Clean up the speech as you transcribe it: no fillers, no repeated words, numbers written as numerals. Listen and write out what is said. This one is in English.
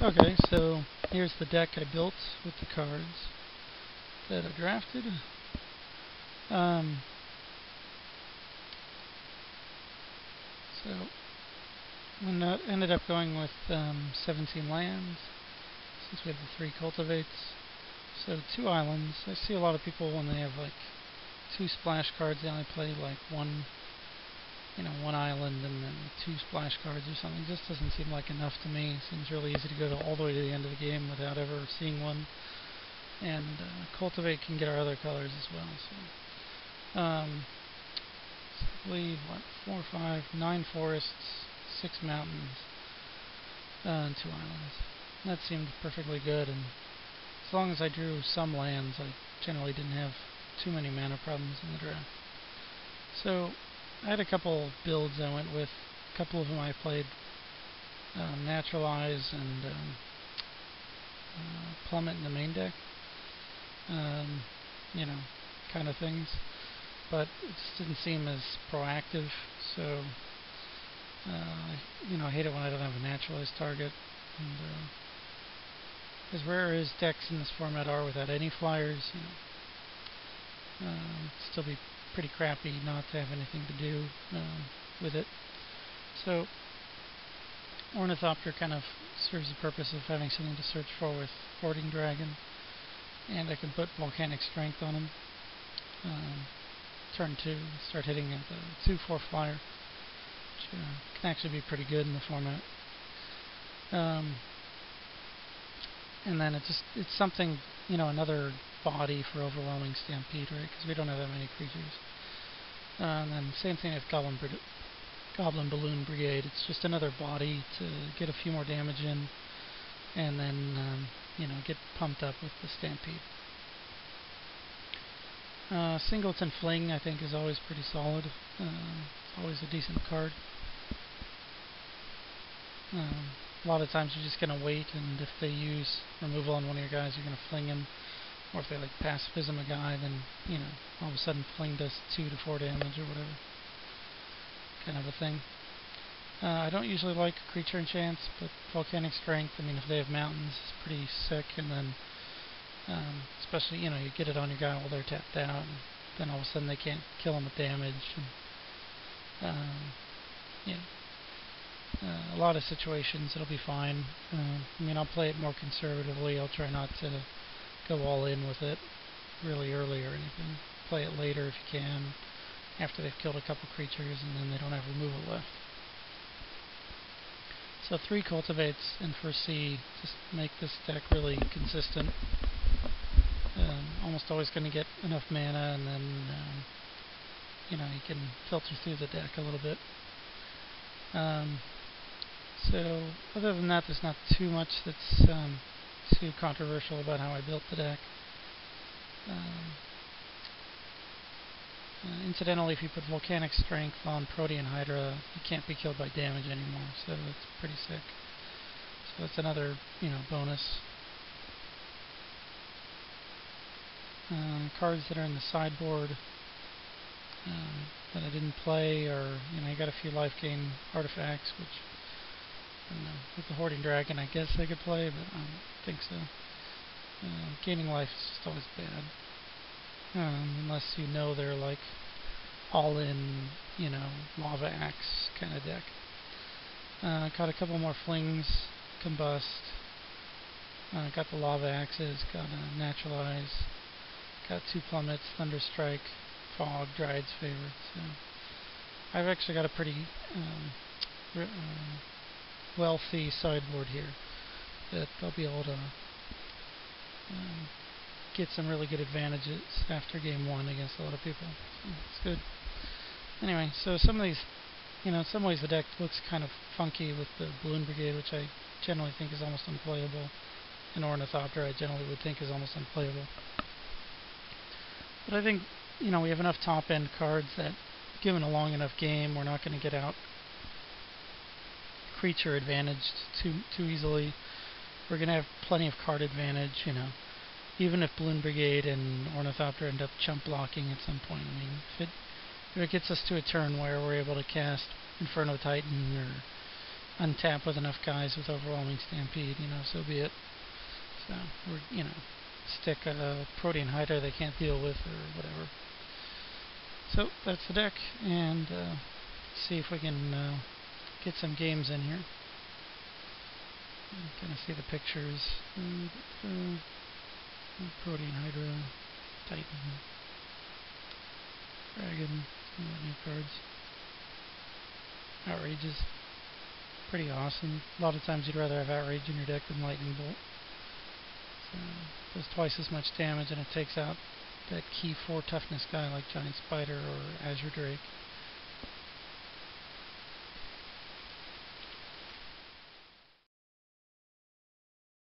Okay, so here's the deck I built with the cards that I drafted. So I ended up going with 17 lands, since we have the 3 cultivates. So 2 islands. I see a lot of people when they have like 2 splash cards, they only play like one island and then 2 splash cards or something. It just doesn't seem like enough to me. It seems really easy to go all the way to the end of the game without ever seeing one. And cultivate can get our other colors as well. So, I believe 4, 5, 9 forests, 6 mountains, and 2 islands. That seemed perfectly good. And as long as I drew some lands, I generally didn't have too many mana problems in the draft. So I had a couple builds I went with. A couple of them I played Naturalize and Plummet in the main deck. Kind of things. But it just didn't seem as proactive. So, I hate it when I don't have a naturalized target. And as rare as decks in this format are without any flyers, it'd still be pretty crappy not to have anything to do with it. So Ornithopter kind of serves the purpose of having something to search for with Hoarding Dragon, and I can put Volcanic Strength on him. Turn 2, start hitting at the 2/4 flyer, which can actually be pretty good in the format. And then it's something, another body for overwhelming Stampede, right? Because we don't have that many creatures. And then same thing with Goblin Balloon Brigade. It's just another body to get a few more damage in, and then get pumped up with the Stampede. Singleton Fling, I think, is always pretty solid. Always a decent card. A lot of times you're just going to wait, and if they use removal on one of your guys, you're going to fling him. Or if they like pacifism a guy, then, all of a sudden fling does 2 to 4 damage or whatever. Kind of a thing. I don't usually like creature enchants, but Volcanic Strength, if they have mountains, is pretty sick. And then, especially, you get it on your guy while they're tapped out, and then all of a sudden they can't kill them with damage. And, a lot of situations it'll be fine. I'll play it more conservatively. I'll try not to go all in with it really early or anything. Play it later if you can, after they've killed a couple creatures and then they don't have removal left. So 3 cultivates and for C just make this deck really consistent. Almost always going to get enough mana, and then you can filter through the deck a little bit. So other than that, there's not too much that's too controversial about how I built the deck. Incidentally, if you put Volcanic Strength on Protean Hydra, you can't be killed by damage anymore, so that's pretty sick. So that's another, bonus. Cards that are in the sideboard that I didn't play, or, I got a few life gain artifacts, which, I don't know, with the Hoarding Dragon I guess I could play, but I don't think so. Gaining life is just always bad. Unless they're like all in, lava axe kind of deck. Got a couple more flings, combust. Got the lava axes, got a naturalize, got 2 plummets, thunderstrike, fog, dryad's favorite. So I've actually got a pretty wealthy sideboard here that I'll be able to get some really good advantages after game 1 against a lot of people. So it's good. Anyway, so some of these, in some ways the deck looks kind of funky with the Balloon Brigade, which I generally think is almost unplayable. And Ornithopter I generally would think is almost unplayable. But I think, we have enough top-end cards that, given a long enough game, we're not going to get out creature advantaged too easily. We're going to have plenty of card advantage, even if Balloon Brigade and Ornithopter end up chump blocking at some point. If it gets us to a turn where we're able to cast Inferno Titan or untap with enough guys with overwhelming stampede, so be it. So we're, stick a protean hider they can't deal with or whatever. So that's the deck, and see if we can get some games in here. Kind of see the pictures. Protean Hydra, Titan, Dragon, some of the new cards. Outrage is pretty awesome. A lot of times you'd rather have Outrage in your deck than Lightning Bolt. So, does twice as much damage, and it takes out that key 4 toughness guy like Giant Spider or Azure Drake.